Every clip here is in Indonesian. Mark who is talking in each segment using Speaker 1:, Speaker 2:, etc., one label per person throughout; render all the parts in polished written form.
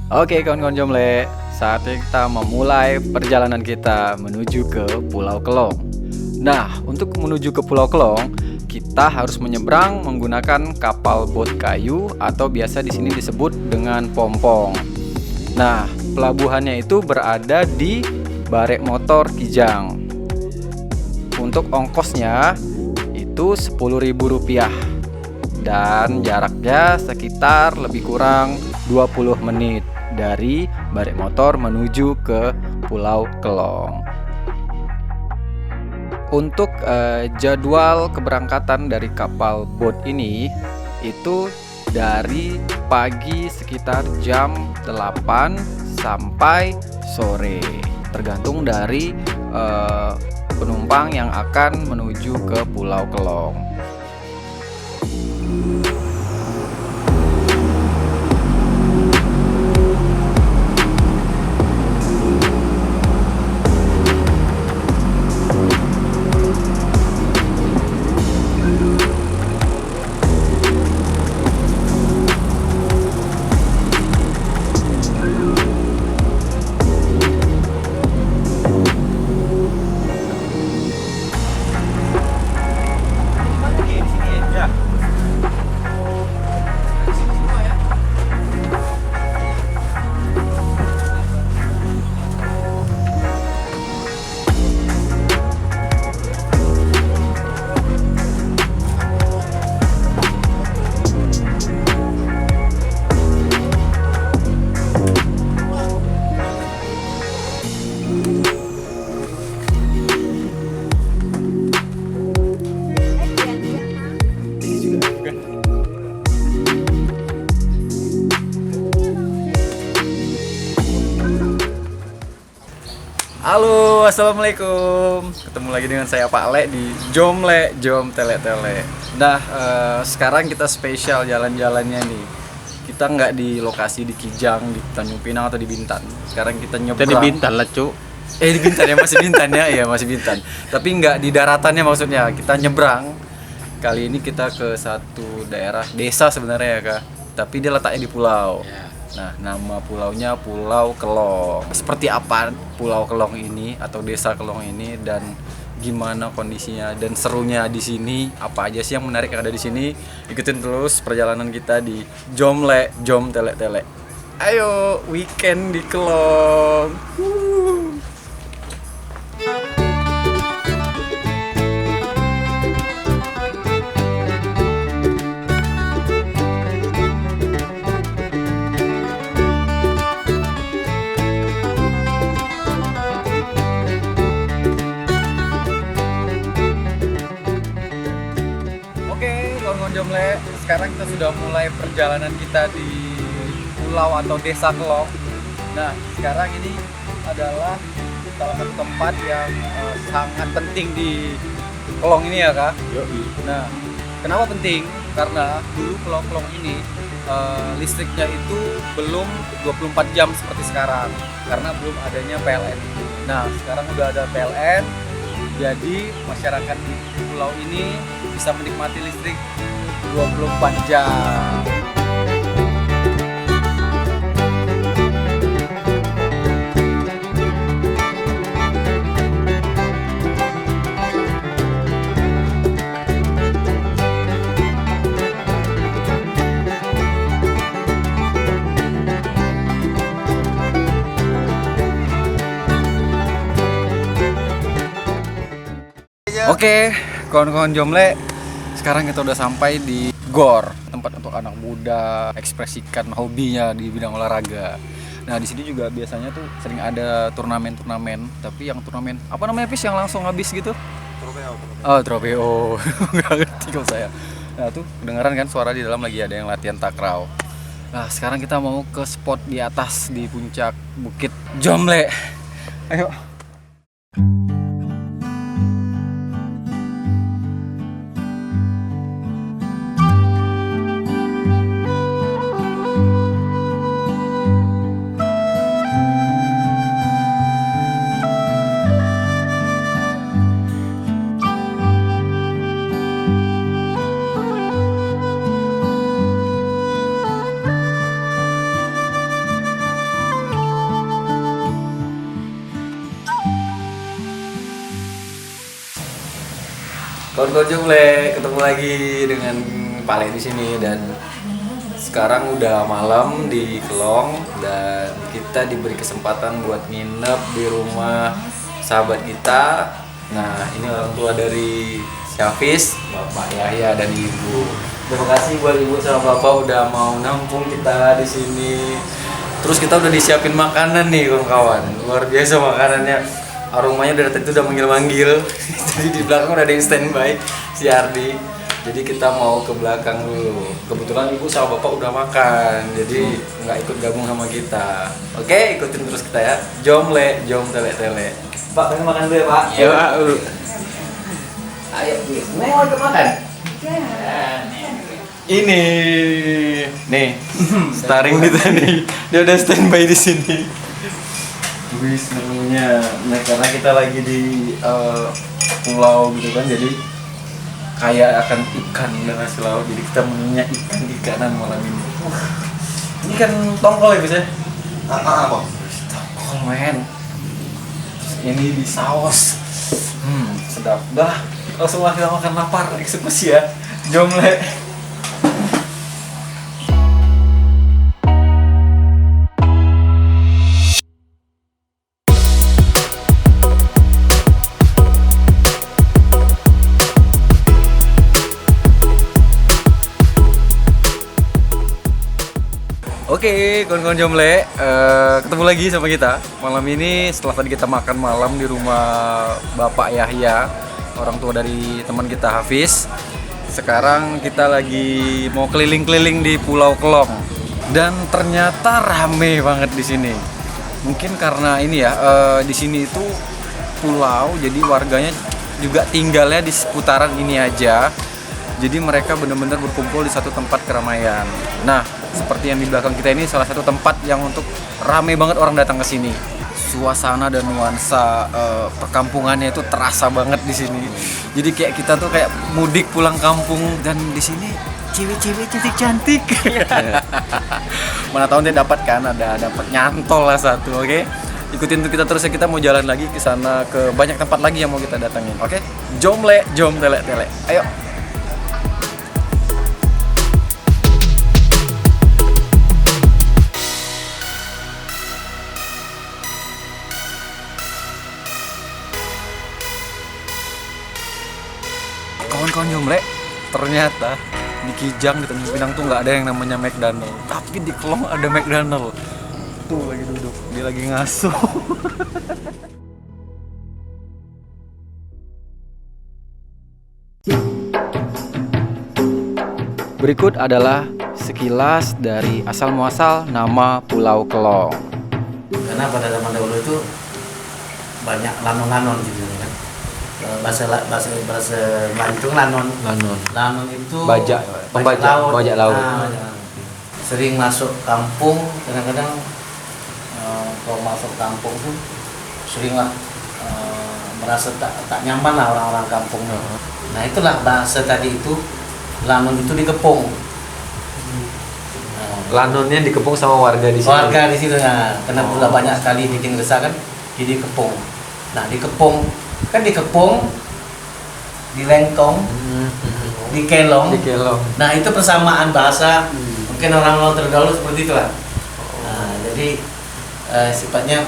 Speaker 1: Oke kawan-kawan Jomle, saatnya kita memulai perjalanan kita menuju ke Pulau Kelong. Nah, untuk menuju ke Pulau Kelong, kita harus menyeberang menggunakan kapal bot kayu atau biasa di sini disebut dengan pompong. Nah, pelabuhannya itu berada di Barek Motor Kijang. Untuk ongkosnya itu Rp10.000 dan jaraknya sekitar lebih kurang 20 menit dari Barek Motor menuju ke Pulau Kelong. Untuk jadwal keberangkatan dari kapal bot ini itu dari pagi sekitar jam 8 sampai sore, tergantung dari penumpang yang akan menuju ke Pulau Kelong. Halo, assalamualaikum. Ketemu lagi dengan saya Pak Le di Jomle Jom Tele Tele. Nah, sekarang kita spesial jalan-jalannya nih. Kita nggak di lokasi di Kijang, di Tanjung Pinang atau di Bintan. Sekarang kita nyebrang.
Speaker 2: Jadi Bintan lah, Cuk.
Speaker 1: Di Bintan ya, masih Bintan ya, iya masih Bintan. Tapi nggak di daratannya maksudnya. Kita nyebrang. Kali ini kita ke satu daerah desa sebenarnya ya kak. Tapi dia letaknya di pulau. Nah, nama pulaunya Pulau Kelong. Seperti apa Pulau Kelong ini atau Desa Kelong ini dan gimana kondisinya dan serunya di sini? Apa aja sih yang menarik yang ada di sini? Ikutin terus perjalanan kita di Jomle Jom Tele Tele. Ayo, weekend di Kelong. Oke, kawan-kawan Jomle, sekarang kita sudah mulai perjalanan kita di pulau atau desa Kelong. Nah, sekarang ini adalah salah satu tempat yang sangat penting di Kelong ini ya kak. Nah, kenapa penting? Karena dulu Pulau Kelong ini listriknya itu belum 24 jam seperti sekarang karena belum adanya PLN. Nah, sekarang udah ada PLN. Jadi masyarakat di pulau ini bisa menikmati listrik 24 jam. Oke, kawan-kawan Jomle, sekarang kita udah sampai di GOR, tempat untuk anak muda ekspresikan hobinya di bidang olahraga. Nah, di sini juga biasanya tuh sering ada turnamen-turnamen, tapi yang turnamen apa namanya Pis yang langsung habis gitu? Tropeo. Oh, tropeo. Nggak ngerti kok saya. Nah, tuh kedengeran kan suara di dalam lagi ada yang latihan takraw. Nah, sekarang kita mau ke spot di atas di puncak Bukit Jomle. Ayo. Kawan-kawan Jomble, ketemu lagi dengan Pale di sini dan sekarang udah malam di Kelong dan kita diberi kesempatan buat nginep di rumah sahabat kita. Nah, ini orang tua dari Syafis, Bapak Yahya dan Ibu. Terima kasih buat Ibu sama Bapak udah mau nampung kita di sini. Terus kita udah disiapin makanan nih kawan-kawan. Luar biasa makanannya. Aromanya dari tadi udah manggil-manggil. Jadi di belakang udah ada yang standby si Ardi. Jadi kita mau ke belakang dulu. Kebetulan Ibu sama Bapak udah makan, jadi nggak ikut gabung sama kita. Oke, ikutin terus kita ya. Jom tele. Pak, pengen makan dulu ya Pak?
Speaker 2: Iya Pak.
Speaker 1: Ayo, Neng mau ikut makan? Ini, nih, starring kita nih. Dia udah standby di sini. Wis menunya, nah karena kita lagi di pulau gitu kan, jadi kaya akan ikan dan hasil laut, jadi kita menunya ikan-ikanan malam ini. Ini kan tongkol ya bisa?
Speaker 2: Apa?
Speaker 1: Tongkol men. Ini di saus. Sedap. Dah, langsung lah kita makan, lapar, eksekusi ya. Jomble. Oke, kawan-kawan Jomble, ketemu lagi sama kita malam ini setelah tadi kita makan malam di rumah Bapak Yahya, orang tua dari teman kita Hafiz. Sekarang kita lagi mau keliling-keliling di Pulau Kelong dan ternyata rame banget di sini. Mungkin karena ini ya, di sini itu pulau, jadi warganya juga tinggalnya di seputaran ini aja. Jadi mereka benar-benar berkumpul di satu tempat keramaian. Nah, seperti yang di belakang kita ini salah satu tempat yang untuk rame banget orang datang ke sini. Suasana dan nuansa perkampungannya itu terasa banget di sini. Jadi kayak kita tuh kayak mudik pulang kampung dan di sini cewek-cewek cantik-cantik. Mana tahu dia dapat kan, dapat nyantol lah satu, oke? Ikutin tuh kita terus ya, kita mau jalan lagi ke sana, ke banyak tempat lagi yang mau kita datangin, oke? Jomble, jom tele. Ayo. Kawan-kawan Jomble, ternyata di Kijang di Tanjung Pinang tuh nggak ada yang namanya McDonald, tapi di Kelong ada McDonald. Tuh lagi duduk, dia lagi ngasuh. Berikut adalah sekilas dari asal muasal nama Pulau Kelong.
Speaker 2: Karena pada zaman dahulu itu banyak lanon-lanon gitu kan. Bahasa Melayu itu lanon. Lanon itu
Speaker 1: Bajak laut.
Speaker 2: Sering masuk kampung, kadang-kadang kalau masuk kampung tuh seringlah merasa tak nyaman lah orang-orang kampung. Nah itulah bahasa tadi itu, lanon itu dikepung.
Speaker 1: Lanonnya dikepung sama warga di sini.
Speaker 2: Warga di situ ya, karena sudah banyak sekali bikin resah kan, jadi kepung. Nah dikepung, dilengkong, dikelong. Nah itu persamaan bahasa, mungkin orang-orang terdahulu seperti itulah. Nah jadi sifatnya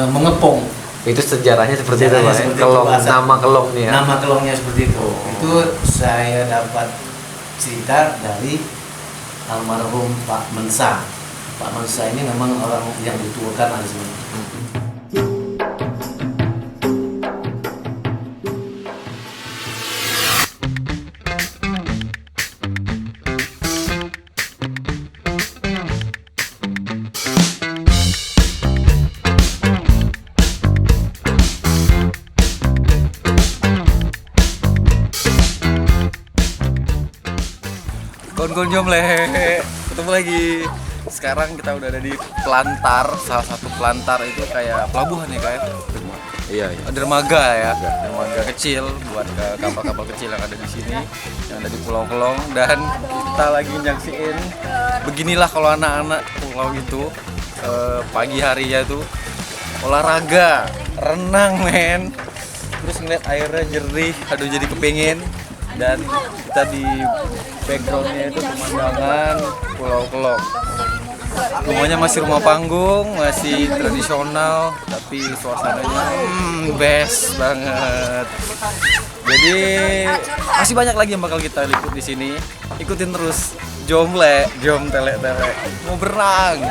Speaker 2: mengepung.
Speaker 1: Itu sejarahnya seperti itu, Pak. Kelong, nama Kelong nih ya.
Speaker 2: Nama Kelongnya seperti itu. Itu saya dapat cerita dari almarhum Pak Mensa. Pak Mensa ini memang orang yang dituakan di sini.
Speaker 1: Kawan-kawan Jomble, ketemu lagi. Sekarang kita udah ada di Pelantar, salah satu Pelantar itu kayak pelabuhan ya kayak. Iya. Dermaga ya, dermaga kecil buat kapal-kapal kecil yang ada di sini, yang ada di Pulau Kelong. Dan kita lagi nyaksiin beginilah kalau anak-anak pulau itu pagi harinya tuh olahraga, renang men. Terus ngeliat airnya jernih, aduh jadi kepingin. dan kita di backgroundnya itu pemandangan Pulau Kelong. Rumahnya masih rumah panggung, masih tradisional, tapi suasananya best banget. Jadi masih banyak lagi yang bakal kita liput di sini. Ikutin terus Jomle, Jom Tele Tele. Mau berenang.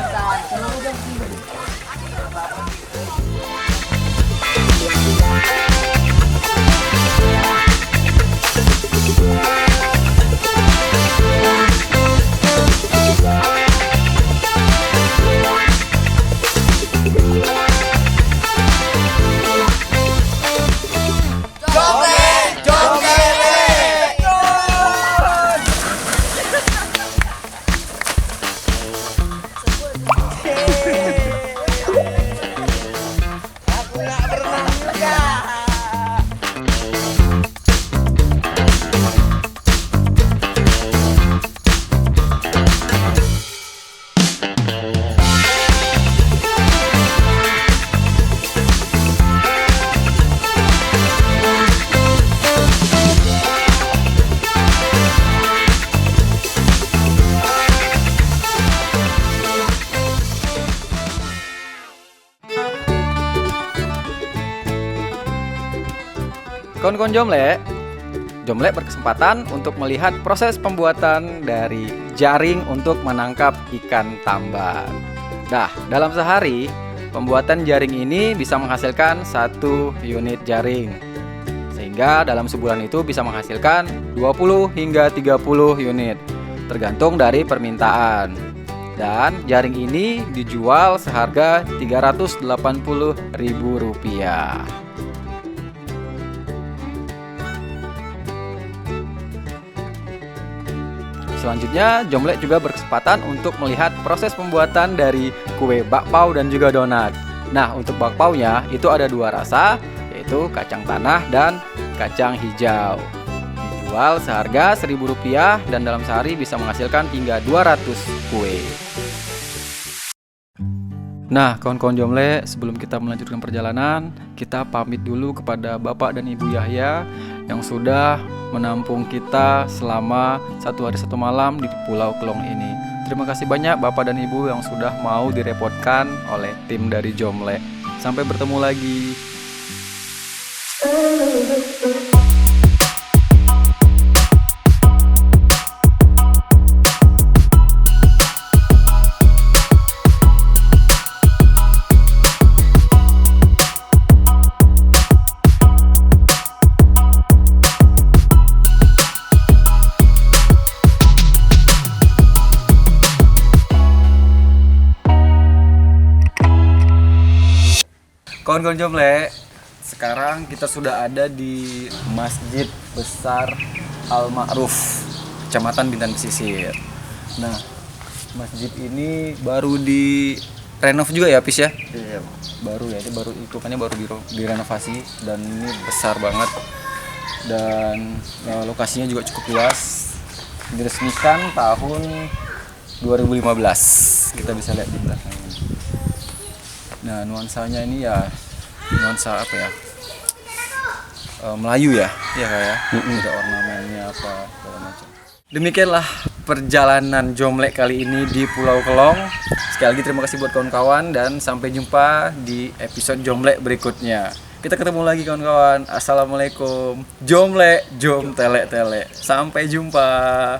Speaker 1: Kawan-kawan Jomle berkesempatan untuk melihat proses pembuatan dari jaring untuk menangkap ikan tamban. Nah, dalam sehari, pembuatan jaring ini bisa menghasilkan 1 unit jaring. Sehingga dalam sebulan itu bisa menghasilkan 20 hingga 30 unit, tergantung dari permintaan. Dan jaring ini dijual seharga Rp380.000. Selanjutnya, Jomle juga berkesempatan untuk melihat proses pembuatan dari kue bakpao dan juga donat. Nah, untuk bakpaonya itu ada 2 rasa, yaitu kacang tanah dan kacang hijau. Dijual seharga Rp1.000 dan dalam sehari bisa menghasilkan hingga 200 kue. Nah, kawan-kawan Jomle, sebelum kita melanjutkan perjalanan, kita pamit dulu kepada Bapak dan Ibu Yahya yang sudah menampung kita selama 1 hari 1 malam di Pulau Kelong ini. Terima kasih banyak Bapak dan Ibu yang sudah mau direpotkan oleh tim dari Jomle. Sampai bertemu lagi. Kawan-kawan Jomle, sekarang kita sudah ada di Masjid Besar Al-Ma'ruf, Kecamatan Bintan Pesisir. Nah, masjid ini baru direnov juga ya, Pis ya?
Speaker 2: Iya.
Speaker 1: Baru ya, ini baru hitungannya baru direnovasi dan ini besar banget. Dan lokasinya juga cukup luas. Diresmikan tahun 2015. Kita bisa lihat di belakang ini. Nah, nuansanya ini ya nuansa apa ya? Melayu ya, ya kayak ada ornamennya apa segala macam. Demikianlah perjalanan Jomle kali ini di Pulau Kelong. Sekali lagi terima kasih buat kawan-kawan dan sampai jumpa di episode Jomle berikutnya. Kita ketemu lagi kawan-kawan. Assalamualaikum. Jomle, Jom Tele Tele. Sampai jumpa.